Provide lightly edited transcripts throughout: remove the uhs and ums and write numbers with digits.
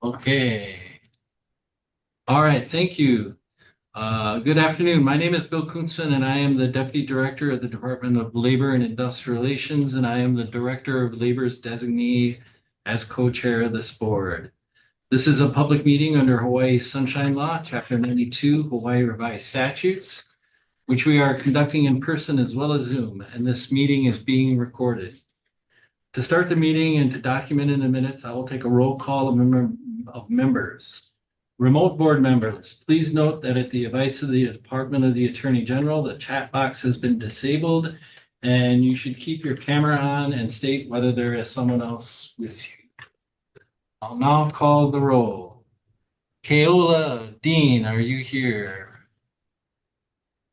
Okay. All right. Thank you. Good afternoon. My name is Bill Kunzman, and I am the Deputy Director of the Department of Labor and Industrial Relations, and I am the Director of Labor's designee as co-chair of this board. This is a public meeting under Hawaii Sunshine Law, Chapter 92, Hawaii Revised Statutes, which we are conducting in person as well as Zoom, and this meeting is being recorded. To start the meeting and to document in the minutes, I will take a roll call of members. Remote board members, please note that at the advice of the Department of the Attorney General, the chat box has been disabled and you should keep your camera on and state whether there is someone else with you. I'll now call the roll. Keola Dean, are you here?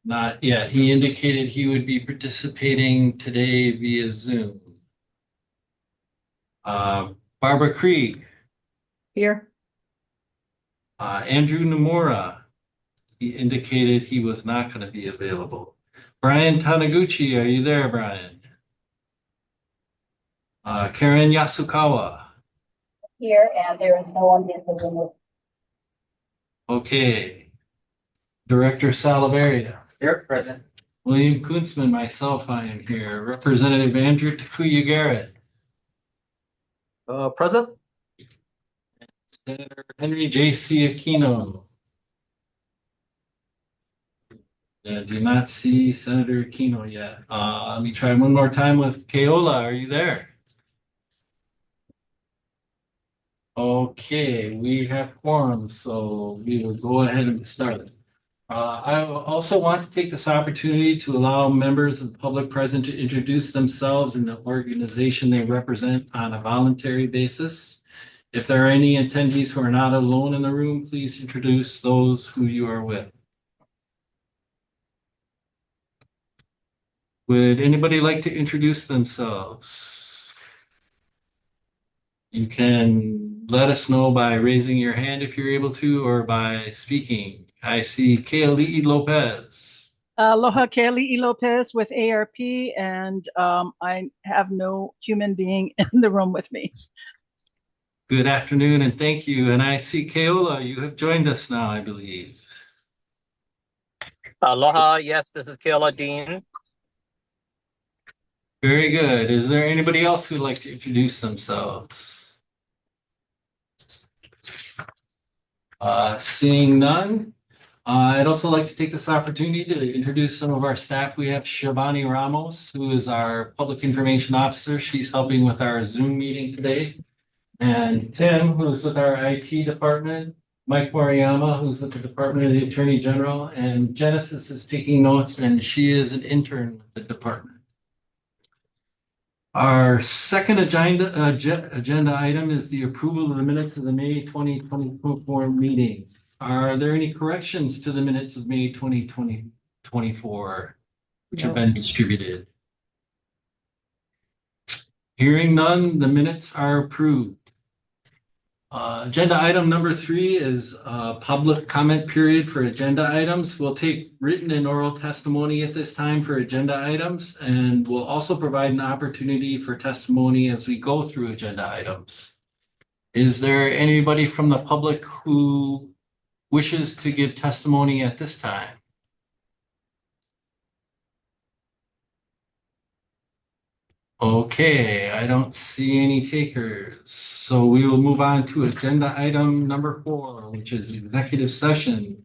Not yet. He indicated he would be participating today via Zoom. Barbara Krieg. Here. Andrew Nomura, he indicated he was not going to be available. Brian Taniguchi, are you there, Brian? Karen Yasukawa. Here, and there is no one in the room. Okay. Director Salaveria. Here, present. William Kunzman, myself, I am here. Representative Andrew Takuya Garrett. Present. Senator Henry J.C. Aquino. I do not see Senator Aquino yet. Let me try one more time with Keola. Are you there? Okay, we have quorum, so we will go ahead and start. I also want to take this opportunity to allow members of the public present to introduce themselves and the organization they represent on a voluntary basis. If there are any attendees who are not alone in the room, please introduce those who you are with. Would anybody like to introduce themselves? You can let us know by raising your hand if you're able to, or by speaking. I see Keali'i Lopez. Aloha, Keali'i Lopez with ARP, and I have no human being in the room with me. Good afternoon and thank you. And I see Keola, you have joined us now, I believe. Aloha, yes, this is Keola Dean. Very good. Is there anybody else who'd like to introduce themselves? Seeing none, I'd also like to take this opportunity to introduce some of our staff. We have Shivani Ramos, who is our Public Information Officer. She's helping with our Zoom meeting today. And Tim, who's with our IT department. Mike Moriyama, who's with the Department of the Attorney General. And Genesis is taking notes, and she is an intern with the department. Our second agenda item is the approval of the minutes of the May 2024 meeting. Are there any corrections to the minutes of May 2024 which have been distributed? Hearing none, the minutes are approved. Agenda item number 3 is public comment period for agenda items. We'll take written and oral testimony at this time for agenda items, and we'll also provide an opportunity for testimony as we go through agenda items. Is there anybody from the public who wishes to give testimony at this time? Okay, I don't see any takers. So we will move on to agenda item number 4, which is executive session,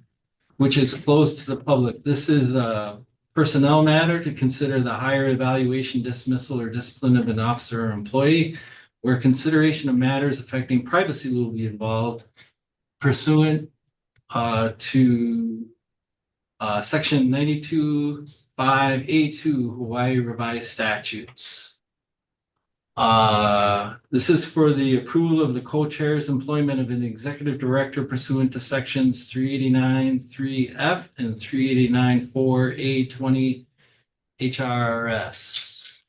which is closed to the public. This is a personnel matter to consider the hire, evaluation, dismissal, or discipline of an officer or employee, where consideration of matters affecting privacy will be involved pursuant to section 92.5A2 Hawaii Revised Statutes. This is for the approval of the co-chair's employment of an executive director pursuant to sections 389.3F and 389.4A20 HRS.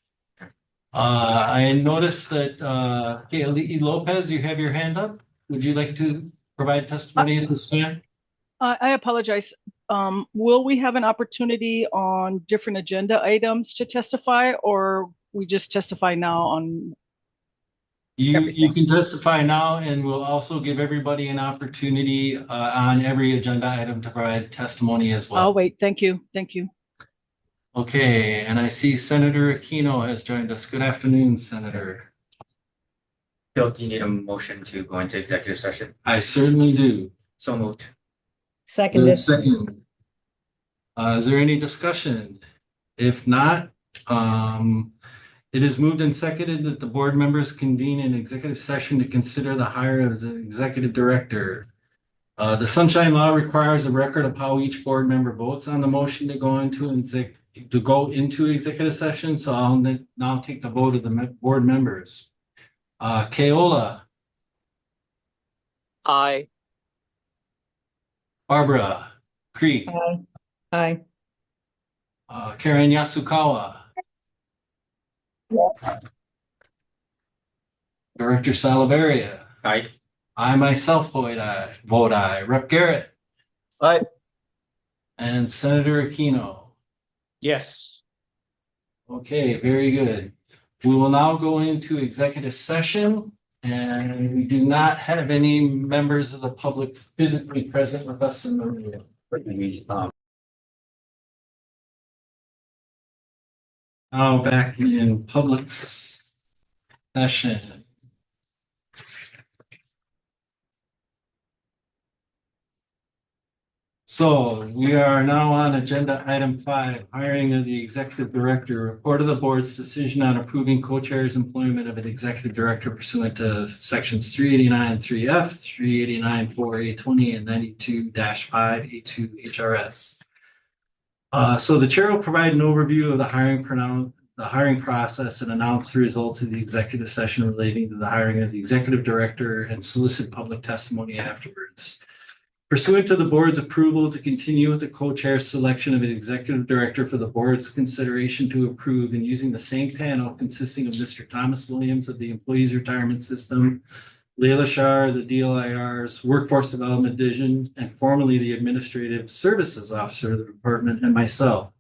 I noticed that Keali'i Lopez, you have your hand up. Would you like to provide testimony at this time? I apologize. Will we have an opportunity on different agenda items to testify, or we just testify now on? You can testify now, and we'll also give everybody an opportunity on every agenda item to provide testimony as I'll well. wait. Thank you. Thank you. Okay, and I see Senator Aquino has joined us. Good afternoon, Senator. Bill, do you need a motion to go into executive session? I certainly do. So moved. Is there a Seconded. second? Is there any discussion? If not, it is moved and seconded that the board members convene an executive session to consider the hire of the executive director. The Sunshine Law requires a record of how each board member votes on the motion to go into executive session. So I'll now take the vote of the board members. Keola, Aye. Barbara, Creek, Aye. Aye. Karen Yasukawa, Yes. Director Salaveria. Aye. I myself vote aye. Rep Garrett. Aye. And Senator Aquino. Yes. Okay, very good. We will now go into executive session, and we do not have any members of the public physically present with us in the room. Now back in public session. So we are now on agenda item 5, hiring of the executive director. Report of the board's decision on approving co-chair's employment of an executive director pursuant to sections 389 3F, 389 4A20, and 92-5A2 HRS. So the chair will provide an overview of the hiring process and announce the results of the executive session relating to the hiring of the executive director and solicit public testimony afterwards. Pursuant to the board's approval to continue with the co-chair selection of an executive director for the board's consideration to approve, and using the same panel consisting of Mr. Thomas Williams of the Employees Retirement System, Leila Shar, the DLIR's Workforce Development Division, and formerly the Administrative Services Officer of the department, and myself.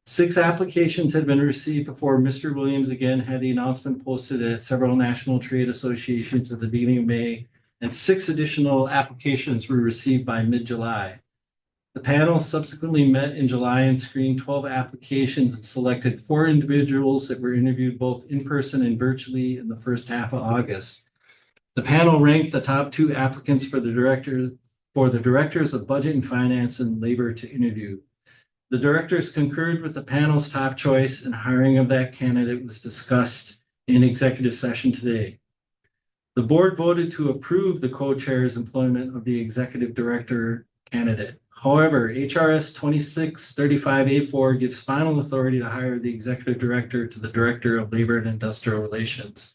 6 applications had been received before Mr. Williams again had the announcement posted at several national trade associations at the beginning of May, and 6 additional applications were received by mid-July. The panel subsequently met in July and screened 12 applications and selected 4 individuals that were interviewed both in person and virtually in the first half of August. The panel ranked the top 2 applicants for the directors of budget and finance and labor to interview. The directors concurred with the panel's top choice, and hiring of that candidate was discussed in executive session today. The board voted to approve the co-chair's employment of the executive director candidate. However, HRS 2635A4 gives final authority to hire the executive director to the Director of Labor and Industrial Relations.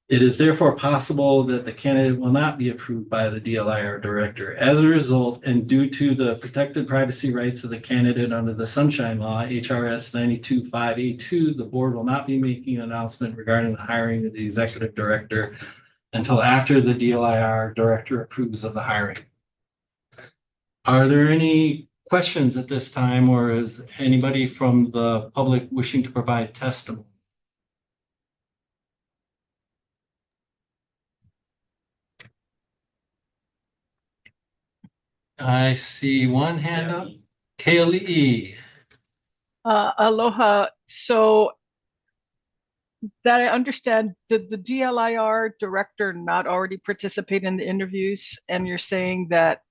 It is therefore possible that the candidate will not be approved by the DLIR director. As a result, and due to the protected privacy rights of the candidate under the Sunshine Law, HRS 925A2, the board will not be making an announcement regarding the hiring of the executive director until after the DLIR director approves of the hiring. Are there any questions at this time, or is anybody from the public wishing to provide testimony? I see one hand up. Kaylee. Aloha. So that I understand, did the DLIR director not already participate in the interviews? And you're saying that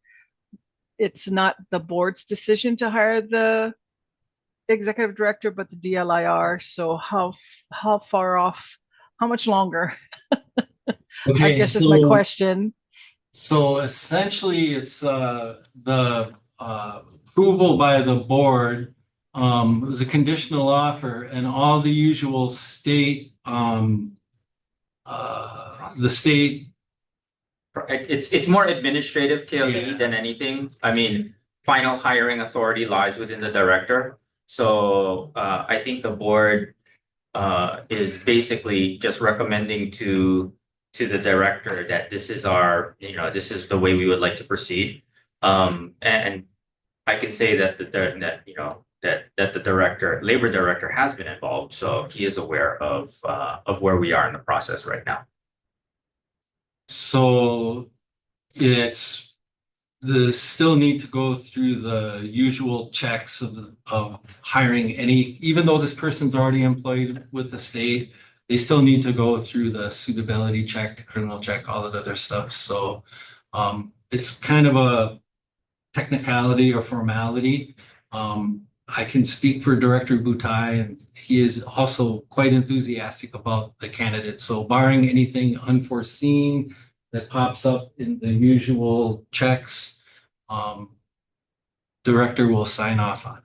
it's not the board's decision to hire the executive director, but the DLIR. So how far off, how much longer? I guess is my question. So essentially, it's the approval by the board was a conditional offer, and all the usual state, the state. It's more administrative, KLE, than anything. I mean, final hiring authority lies within the director. So I think the board is basically just recommending to the director that this is this is the way we would like to proceed. And I can say that the labor director has been involved, so he is aware of where we are in the process right now. So it's the still need to go through the usual checks of hiring any, even though this person's already employed with the state, they still need to go through the suitability check, the criminal check, all that other stuff. So it's kind of a technicality or formality. I can speak for Director Butai, and he is also quite enthusiastic about the candidate. So barring anything unforeseen that pops up in the usual checks, Director will sign off on.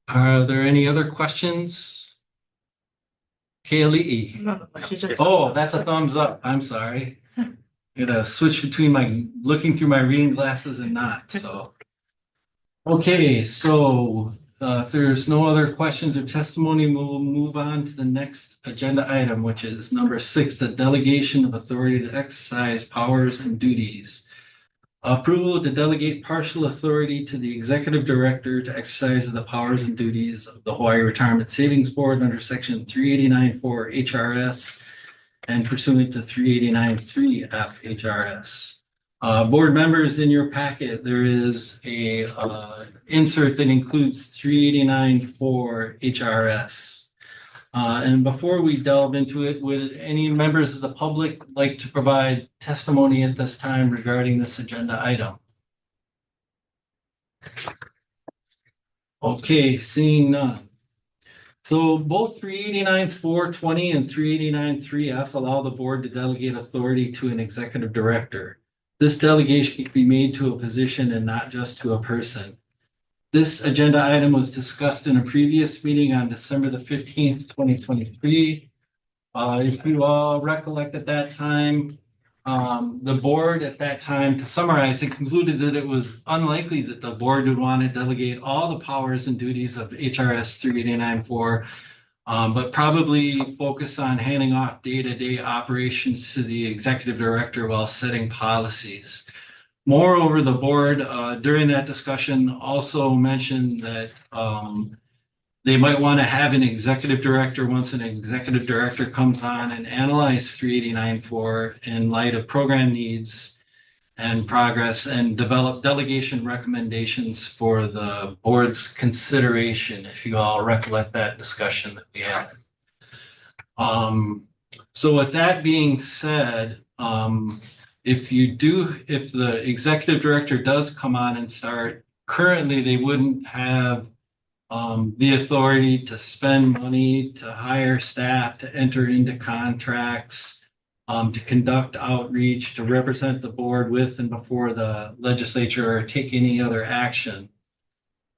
Are there any other questions? Kaylee? Oh, that's a thumbs up. I'm sorry. Gotta switch between my looking through my reading glasses and not, so. Okay, so if there's no other questions or testimony, we'll move on to the next agenda item, which is number 6, the delegation of authority to exercise powers and duties. Approval to delegate partial authority to the executive director to exercise the powers and duties of the Hawaii Retirement Savings Board under section 389.4 HRS and pursuant to 389.3 FHRS. Board members, in your packet, there is a insert that includes 389.4 HRS. And before we delve into it, would any members of the public like to provide testimony at this time regarding this agenda item? Okay, seeing none. So both 389.420 and 389.3F allow the board to delegate authority to an executive director. This delegation can be made to a position and not just to a person. This agenda item was discussed in a previous meeting on December the 15th, 2023. If you all recollect at that time, the board at that time, to summarize, it concluded that it was unlikely that the board would want to delegate all the powers and duties of HRS 389.4, but probably focus on handing off day-to-day operations to the executive director while setting policies. Moreover, the board during that discussion also mentioned that they might want to have an executive director once an executive director comes on and analyze 389.4 in light of program needs and progress and develop delegation recommendations for the board's consideration, if you all recollect that discussion that we had. So with that being said, if the executive director does come on and start, currently they wouldn't have the authority to spend money, to hire staff, to enter into contracts, to conduct outreach, to represent the board with and before the legislature or take any other action.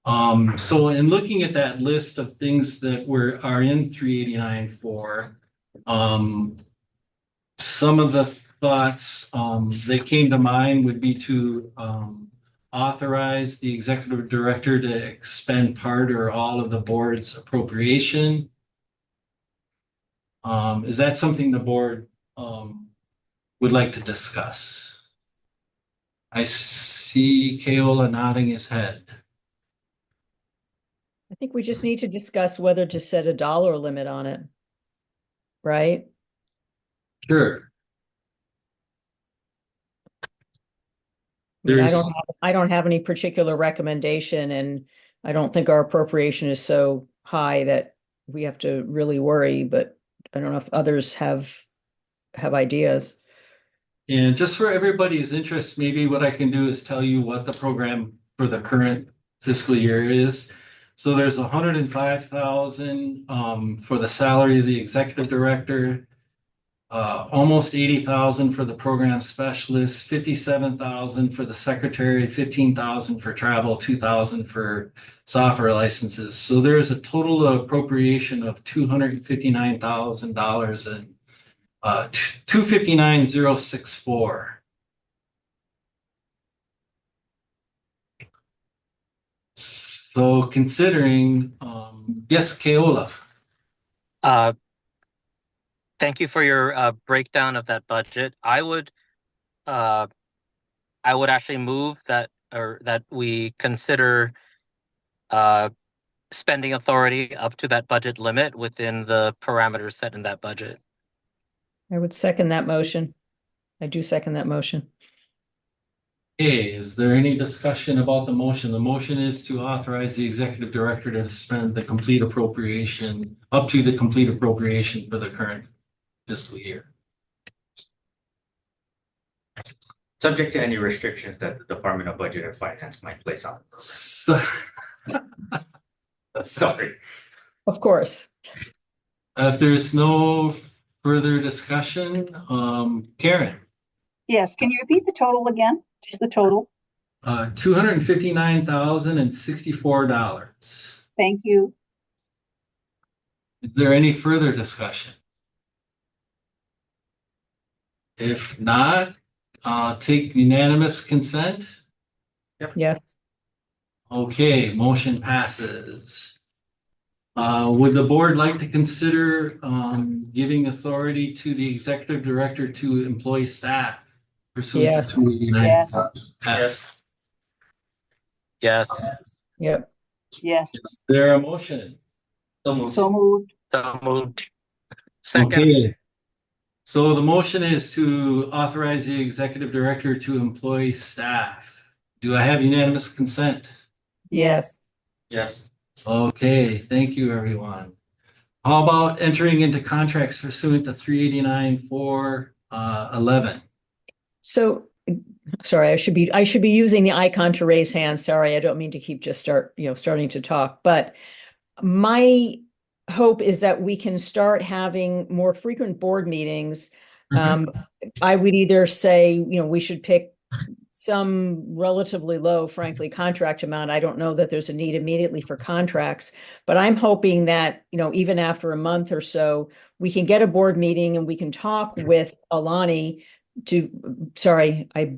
So in looking at that list of things that are in 389.4, some of the thoughts that came to mind would be to authorize the executive director to expend part or all of the board's appropriation. Is that something the board would like to discuss? I see Keola nodding his head. I think we just need to discuss whether to set a dollar limit on it. Right? Sure. I mean, There's- I don't have any particular recommendation, and I don't think our appropriation is so high that we have to really worry, but I don't know if others have ideas. And just for everybody's interest, maybe what I can do is tell you what the program for the current fiscal year is. So there's 105,000 for the salary of the executive director, almost 80,000 for the program specialist, 57,000 for the secretary, 15,000 for travel, 2,000 for software licenses. So there's a total appropriation of $259,000 and 259,064. So considering, yes, Keola. Thank you for your breakdown of that budget. I would actually move that we consider spending authority up to that budget limit within the parameters set in that budget. I would second that motion. I do second that motion. Okay, is there any discussion about the motion? The motion is to authorize the executive director to spend the complete appropriation, up to the complete appropriation for the current fiscal year. Subject to any restrictions that the Department of Budget and Finance might place on. So, Sorry. Of course. if there's no further discussion, Karen, Yes, can you repeat the total again? Just the total? $259,064. Thank you. Is there any further discussion? If not, take unanimous consent. Yes. Okay, motion passes. Would the board like to consider giving authority to the executive director to employ staff pursuant to Yes. 289? Yes. Yes. Yes. Yep. Yes, Is there a motion? so moved. So moved. Second. Okay. So the motion is to authorize the executive director to employ staff. Do I have unanimous consent? Yes. Yes. Okay, thank you, everyone. How about entering into contracts pursuant to 389-411? So, sorry, I should be using the icon to raise hands. Sorry, I don't mean to keep starting to talk, but my hope is that we can start having more frequent board meetings. I would either say, we should pick some relatively low, frankly, contract amount. I don't know that there's a need immediately for contracts, but I'm hoping that, even after a month or so, we can get a board meeting and we can talk with Alani I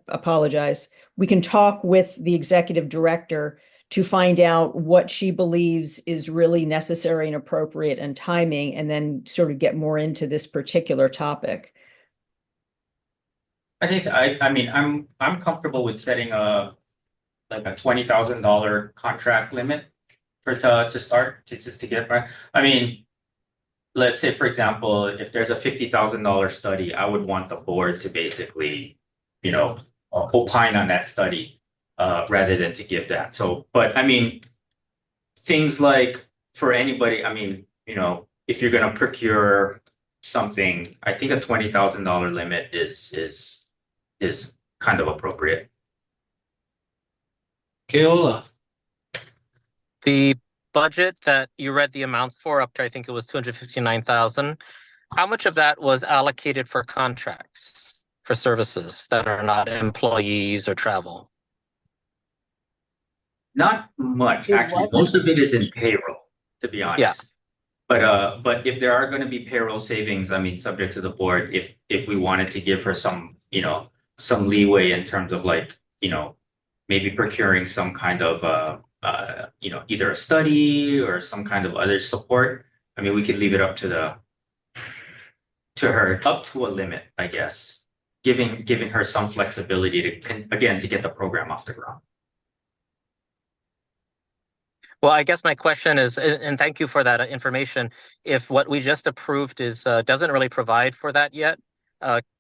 apologize. We can talk with the executive director to find out what she believes is really necessary and appropriate and timing, and then sort of get more into this particular topic. I think I mean I'm comfortable with setting a $20,000 contract limit to start just to get by. I mean, let's say for example, if there's a $50,000 study, I would want the board to basically, opine on that study rather than to give that. So, but I mean, things like for anybody, I mean, if you're gonna procure something, I think a $20,000 limit is kind of appropriate. Keola, The budget that you read the amounts for up to, I think it was 259,000. How much of that was allocated for contracts for services that are not employees or travel? Not much, It actually. wasn't. Most of it is in payroll, to be honest. Yeah. But if there are going to be payroll savings, I mean, subject to the board, if we wanted to give her some, some leeway in terms of maybe procuring some kind of either a study or some kind of other support. I mean, we could leave it up to her, up to a limit, I guess, giving her some flexibility to get the program off the ground. Well, I guess my question is, and thank you for that information. If what we just approved doesn't really provide for that yet,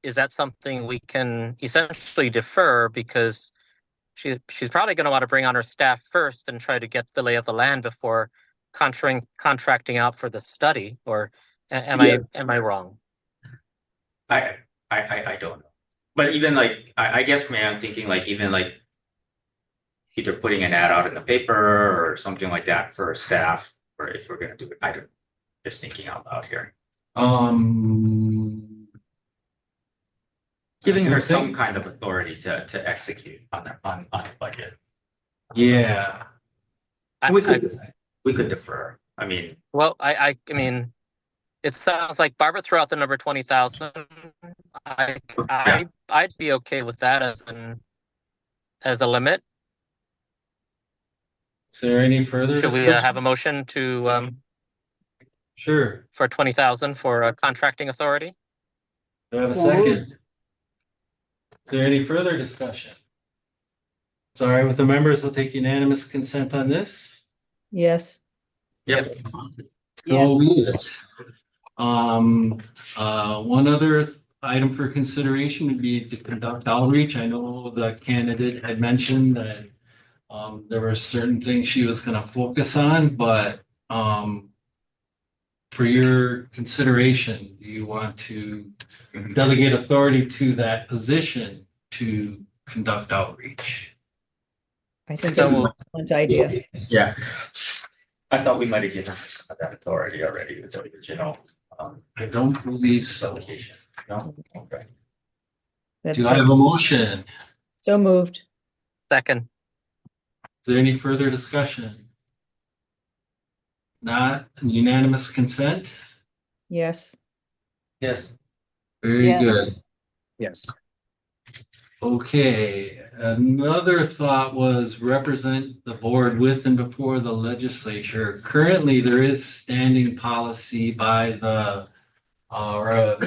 is that something we can essentially defer because she's probably going to want to bring on her staff first and try to get the lay of the land before contracting out for the study? Or am I wrong? I don't know, but even I guess for me, I'm thinking even either putting an ad out in the paper or something like that for staff, or if we're gonna do it, I don't. Just thinking out loud here. Giving her some kind of authority to execute on the budget. yeah. We could defer. I mean, Well, I mean, it sounds like Barbara threw out the number 20,000. I'd be okay with that as a limit. Is there any further Should we discussion? have a motion to Sure. for 20,000 for a contracting authority? Do I have a So moved. second? Is there any further discussion? Sorry, with the members, we'll take unanimous consent on this. Yes. yep. So be it. One other item for consideration would be to conduct outreach. I know the candidate had mentioned that there were certain things she was gonna focus on, but for your consideration, do you want to delegate authority to that position to conduct outreach? I think that's an So- excellent idea. Yeah. I thought we might have given her that authority already with the original, I don't believe so. delegation. No? Okay. That- Do I have a motion? So moved. Second, Is there any further discussion? Not unanimous consent? Yes. Yes. Very Yes. good. Yes. Okay, another thought was represent the board with and before the legislature. Currently, there is standing policy by the or a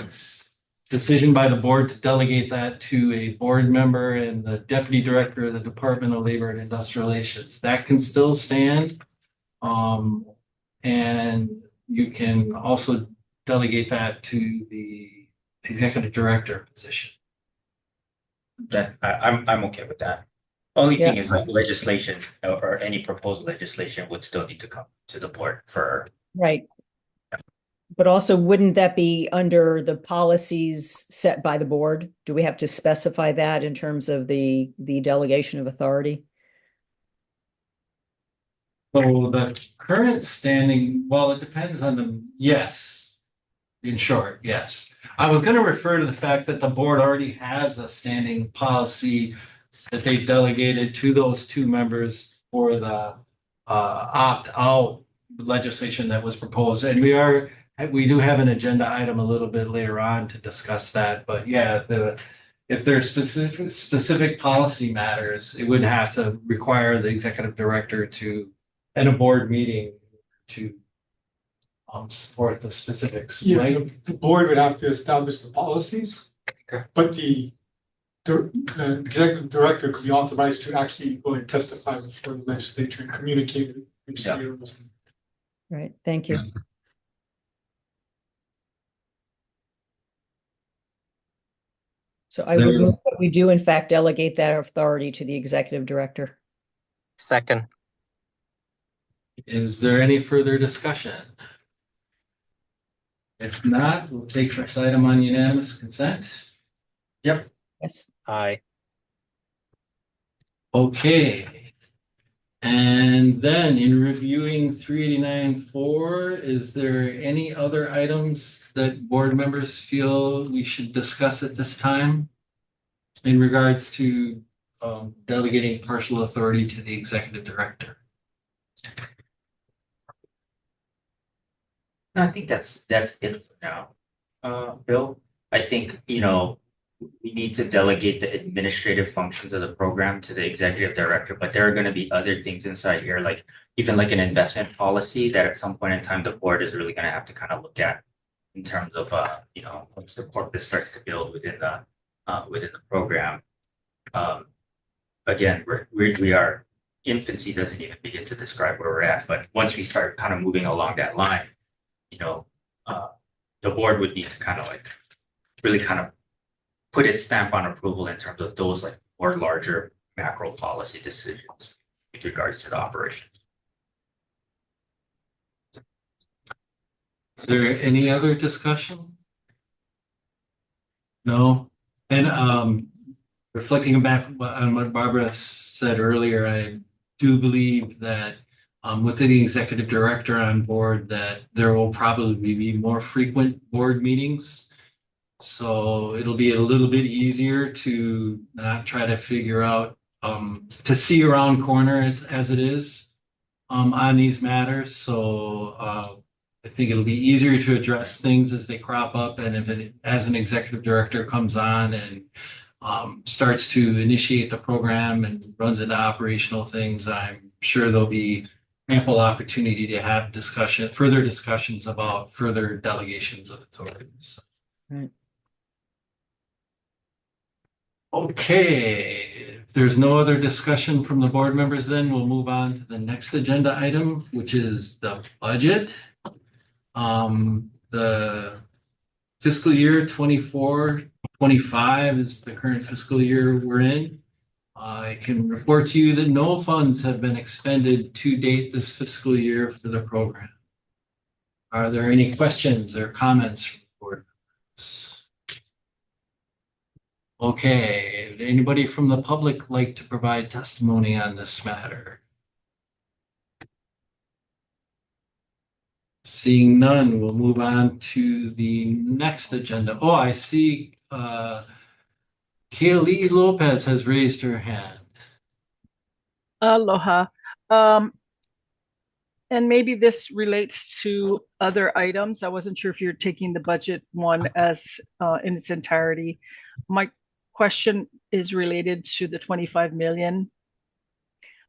decision by the board to delegate that to a board member and the deputy director of the Department of Labor and Industrial Relations. That can still stand. And you can also delegate that to the executive director position. That, I'm okay with that. Only thing Yeah. is like legislation or any proposed legislation would still need to come to the board for, Right. But also, wouldn't that be under the policies set by the board? Do we have to specify that in terms of the delegation of authority? So the current standing, well, it depends on the, yes. In short, yes. I was gonna refer to the fact that the board already has a standing policy that they delegated to those two members for the opt-out legislation that was proposed. And we do have an agenda item a little bit later on to discuss that, but yeah, if there's specific policy matters, it would have to require the executive director to, at a board meeting, to support the specifics. Yeah, Right? the board would have to establish the policies. But the executive director could be authorized to actually go and testify before the legislature and communicate with legislators. Right, thank you. So I would There- move that we do in fact delegate that authority to the executive director. second, Is there any further discussion? If not, we'll take this item on unanimous consent. Yes. aye. Okay. And then in reviewing 389-4, is there any other items that board members feel we should discuss at this time? In regards to delegating partial authority to the executive director? I think that's it for now. Bill, I think, we need to delegate the administrative functions of the program to the executive director, but there are gonna be other things inside here, like even like an investment policy that at some point in time, the board is really gonna have to kind of look at in terms of, once the corpus starts to build within the program. Again, we are, infancy doesn't even begin to describe where we're at, but once we start kind of moving along that line, the board would need to kind of like really kind of put its stamp on approval in terms of those like more larger macro policy decisions with regards to the operation. Is there any other discussion? No? And reflecting back on what Barbara said earlier, I do believe that with the executive director on board, that there will probably be more frequent board meetings. So it'll be a little bit easier to not try to figure out, to see around corners as it is on these matters. So I think it'll be easier to address things as they crop up. And if it, as an executive director comes on and starts to initiate the program and runs into operational things, I'm sure there'll be ample opportunity to have further discussions about further delegations of authorities. Right. Okay, if there's no other discussion from the board members, then we'll move on to the next agenda item, which is the budget. the fiscal year 24-25 is the current fiscal year we're in. I can report to you that no funds have been expended to date this fiscal year for the program. Are there any questions or comments from board members? Okay, would anybody from the public like to provide testimony on this matter? Seeing none, we'll move on to the next agenda. Oh, I see Kaylee Lopez has raised her hand. Aloha. And maybe this relates to other items. I wasn't sure if you're taking the budget one as in its entirety. My question is related to the 25 million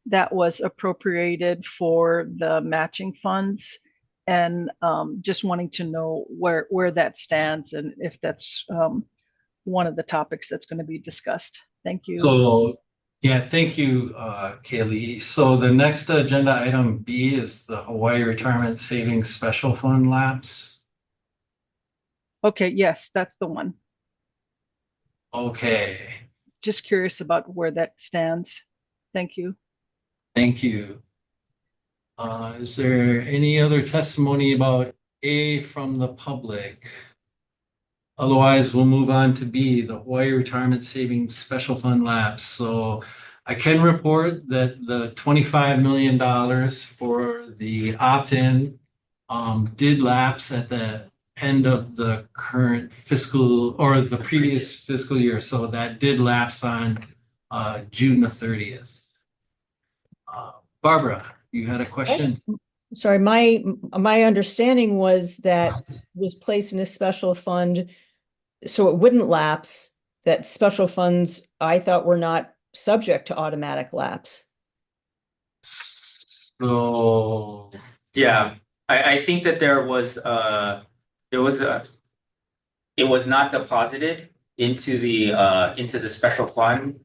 that was appropriated for the matching funds, and just wanting to know where that stands and if that's one of the topics that's going to be discussed. Thank you. So, yeah, thank you, Kaylee. So the next agenda item B is the Hawaii Retirement Savings Special Fund lapse. Okay, yes, that's the one. Okay, Just curious about where that stands. Thank you. thank you. Is there any other testimony about A from the public? Otherwise, we'll move on to B, the Hawaii Retirement Savings Special Fund lapse. So I can report that the $25 million for the opt-in did lapse at the end of the current fiscal or the previous fiscal year. So that did lapse on June the 30th. Barbara, you had a question? Sorry, my understanding was that it was placed in a special fund so it wouldn't lapse, that special funds I thought were not subject to automatic lapse. So, Yeah, I think that it was not deposited into the special fund.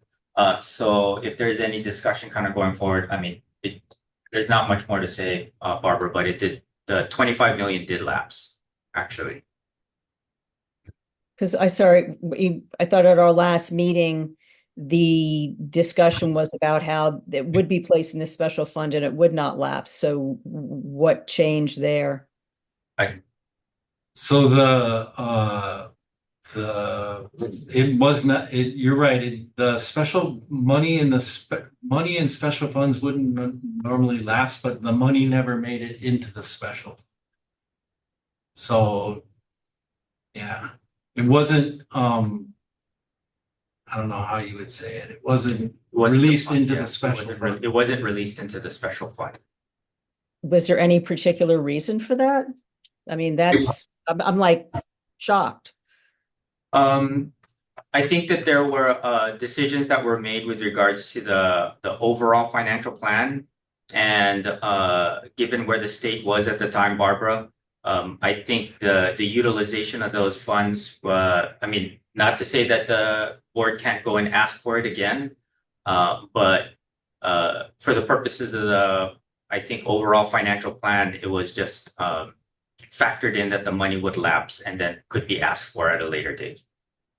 So if there's any discussion kind of going forward, I mean, there's not much more to say, Barbara, but the 25 million did lapse, actually. Because I thought at our last meeting, the discussion was about how it would be placed in the special fund and it would not lapse. So what changed there? so it was not, you're right. The special money in money in special funds wouldn't normally lapse, but the money never made it into the special. So, yeah, it wasn't, I don't know how you would say it. It wasn't released into the special fund. It wasn't released into the special fund. Was there any particular reason for that? I mean, I'm like shocked. I think that there were decisions that were made with regards to the overall financial plan, and given where the state was at the time, Barbara, I think the utilization of those funds, I mean, not to say that the board can't go and ask for it again, but for the purposes of I think overall financial plan, it was just factored in that the money would lapse and then could be asked for at a later date.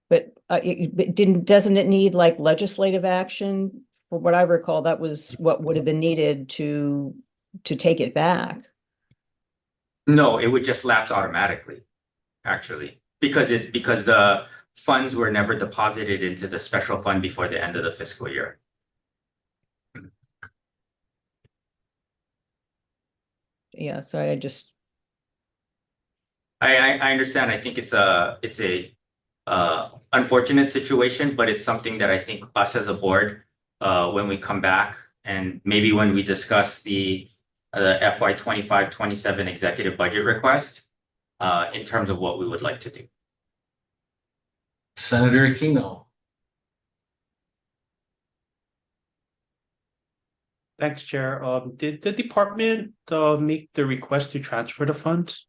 But doesn't it need like legislative action? From what I recall, that was what would have been needed to take it back. No, it would just lapse automatically, actually, because the funds were never deposited into the special fund before the end of the fiscal year. Yeah, sorry, I understand. I think it's a unfortunate situation, but it's something that I think us as a board, when we come back and maybe when we discuss the FY 25-27 executive budget request, in terms of what we would like to do. Senator Aquino. Thanks, Chair. Did the department make the request to transfer the funds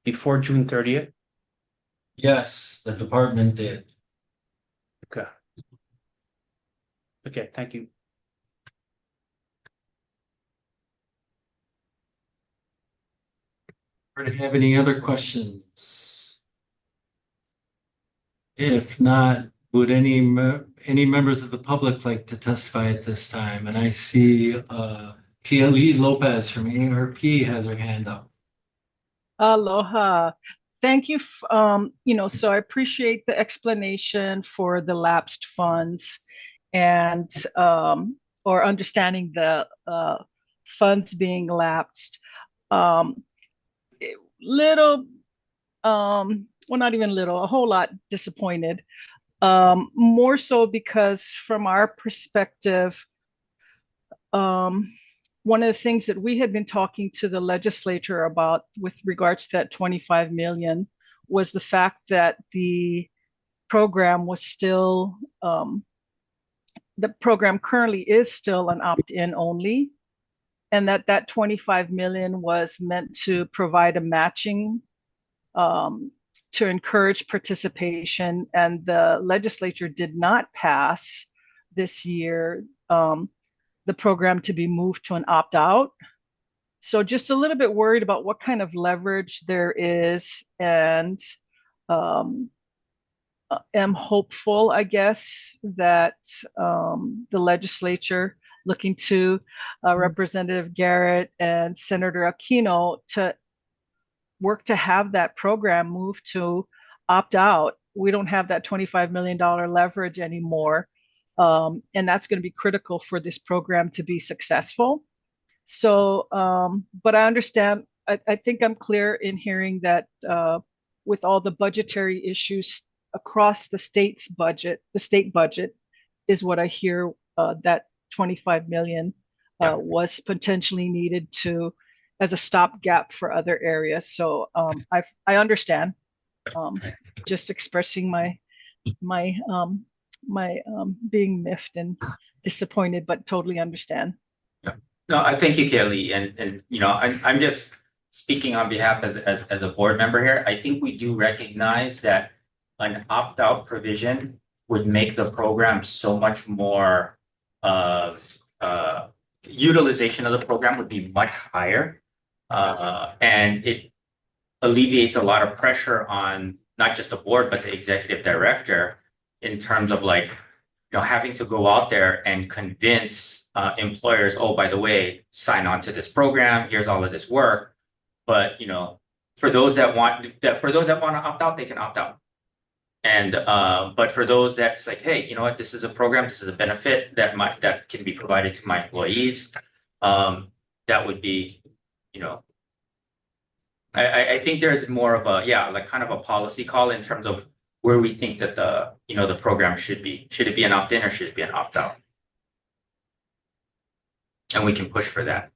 before June 30th? Yes, the department did. Okay. Okay, thank you. Board have any other questions? If not, would any members of the public like to testify at this time? And I see Kelly Lopez from ARP has her hand up. Aloha. Thank you. So I appreciate the explanation for the lapsed funds and or understanding the funds being lapsed. Little, well, not even little, a whole lot disappointed. More so because from our perspective, one of the things that we had been talking to the legislature about with regards to that 25 million was the fact that the program was still, the program currently is still an opt-in only, and that 25 million was meant to provide a matching to encourage participation, and the legislature did not pass this year the program to be moved to an opt-out. So just a little bit worried about what kind of leverage there is, and am hopeful, I guess, that the legislature, looking to Representative Garrett and Senator Aquino, to work to have that program move to opt out. We don't have that $25 million leverage anymore. And that's going to be critical for this program to be successful. So, but I understand, I think I'm clear in hearing that with all the budgetary issues across the state's budget, the state budget is what I hear, that 25 million was potentially needed to as a stopgap for other areas. So I understand. Just expressing my being miffed and disappointed, but totally understand. Yeah. No, I thank you, Kelly. And I'm just speaking on behalf as a board member here. I think we do recognize that an opt-out provision would make the program so much more utilization of the program would be much higher. And it alleviates a lot of pressure on not just the board, but the executive director in terms of having to go out there and convince employers, oh, by the way, sign on to this program, here's all of this work. But, for those that want to opt out, they can opt out. And, but for those that's like, hey, you know what, this is a program, this is a benefit that can be provided to my employees. That would be, I think there's more of a, kind of a policy call in terms of where we think that the program should be. Should it be an opt-in or should it be an opt-out? And we can push for that.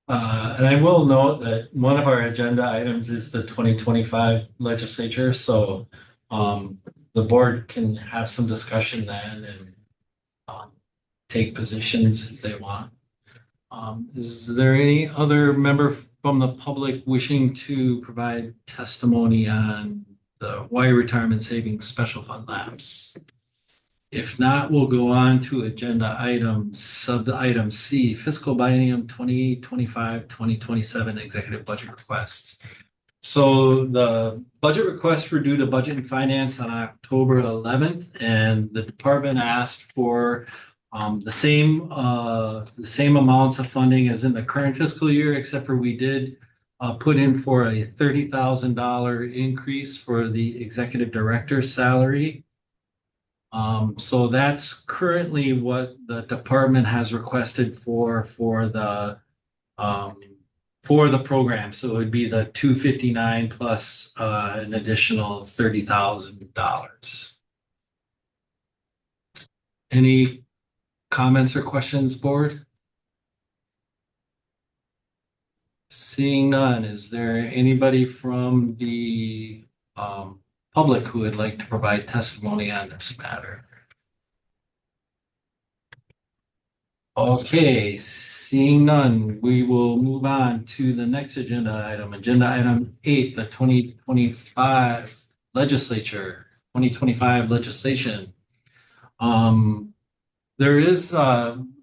And I will note that one of our agenda items is the 2025 legislature. So the board can have some discussion then and take positions if they want. Is there any other member from the public wishing to provide testimony on the Hawaii Retirement Savings Special Fund lapse? If not, we'll go on to agenda item sub-item C, fiscal biennium 2025-2027 executive budget requests. So the budget requests were due to Budget and Finance on October 11th, and the department asked for the same amounts of funding as in the current fiscal year, except for we did put in for a $30,000 increase for the executive director's salary. So that's currently what the department has requested for the program. So it would be the $259 plus an additional $30,000. Any comments or questions, board? Seeing none, is there anybody from the public who would like to provide testimony on this matter? Okay, seeing none, we will move on to the next agenda item. Agenda item 8, the 2025 legislation. There is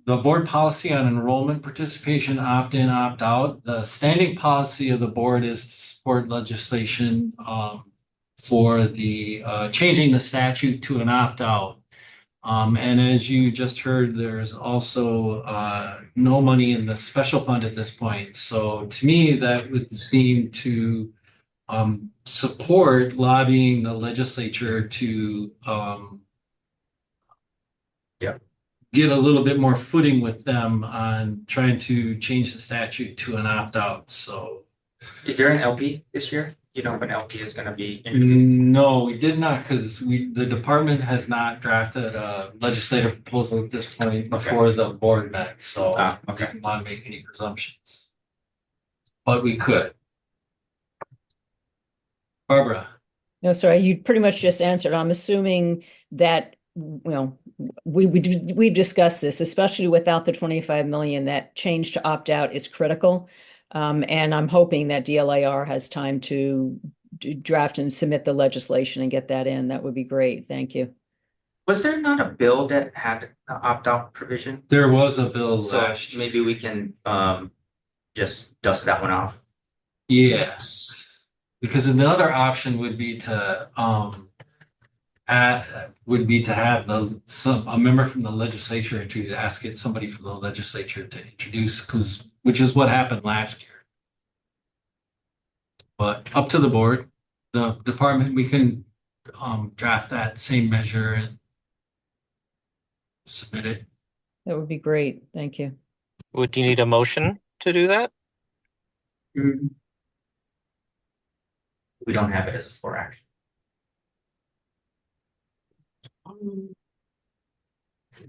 the board policy on enrollment participation, opt-in, opt-out. The standing policy of the board is to support legislation for the changing the statute to an opt-out. And as you just heard, there's also no money in the special fund at this point. So to me, that would seem to support lobbying the legislature to get a little bit more footing with them on trying to change the statute to an opt-out. So Is there an LP this year? You know if an LP is gonna be introduced? no, we did not, because the department has not drafted a legislative proposal at this point before the board met, so Ah, we okay. didn't want to make any presumptions. But we could. Barbara, No, sorry, you pretty much just answered. I'm assuming that, well, we've discussed this, especially without the 25 million, that change to opt out is critical. And I'm hoping that DLIR has time to draft and submit the legislation and get that in. That would be great. Thank you. Was there not a bill that had an opt-out provision? there was a bill So last year. maybe we can just dust that one off. Yes, because another option would be to have a member from the legislature to ask it somebody from the legislature to introduce, which is what happened last year. But up to the board, the department, we can draft that same measure and submit it. That would be great. Thank you. Would you need a motion to do that? We don't have it as a for action.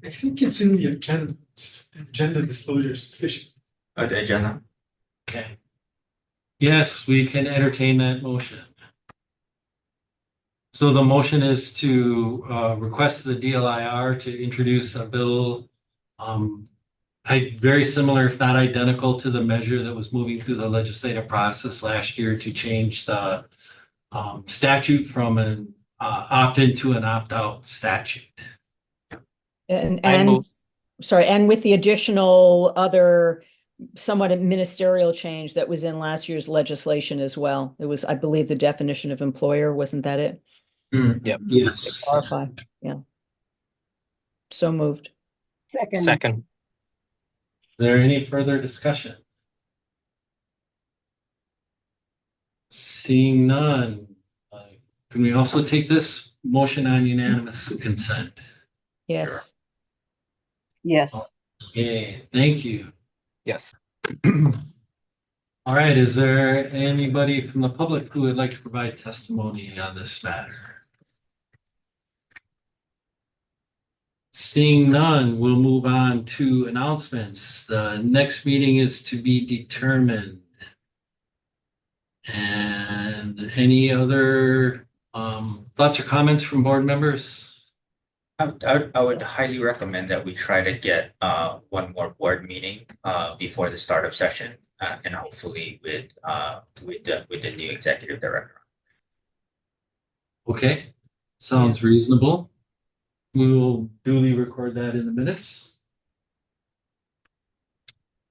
I think it's in the agenda disclosure is sufficient. The agenda. Okay. Yes, we can entertain that motion. So the motion is to request the DLIR to introduce a bill very similar, if not identical, to the measure that was moving through the legislative process last year to change the statute from an opt-in to an opt-out statute. And sorry, and with the additional other somewhat ministerial change that was in last year's legislation as well. It was, I believe, the definition of employer, wasn't that it? Yep. Yes. Clarify, yeah. So moved. Second. Is there any further discussion? Seeing none, can we also take this motion on unanimous consent? Yes. Yes. Okay, thank you. Yes. All right, is there anybody from the public who would like to provide testimony on this matter? Seeing none, we'll move on to announcements. The next meeting is to be determined. And any other thoughts or comments from board members? I would highly recommend that we try to get one more board meeting before the start of session and hopefully with the new executive director. Okay, sounds reasonable. We will duly record that in the minutes.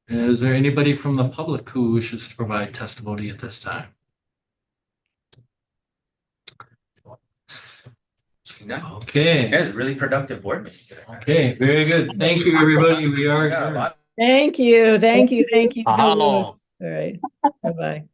Is there anybody from the public who wishes to provide testimony at this time? No. Okay. That was a really productive board meeting today. Okay, very good. Thank you, everybody. We are Yeah, a adjourned. lot Thank you. Thank you. Thank you. Mahalo. All right. Bye-bye.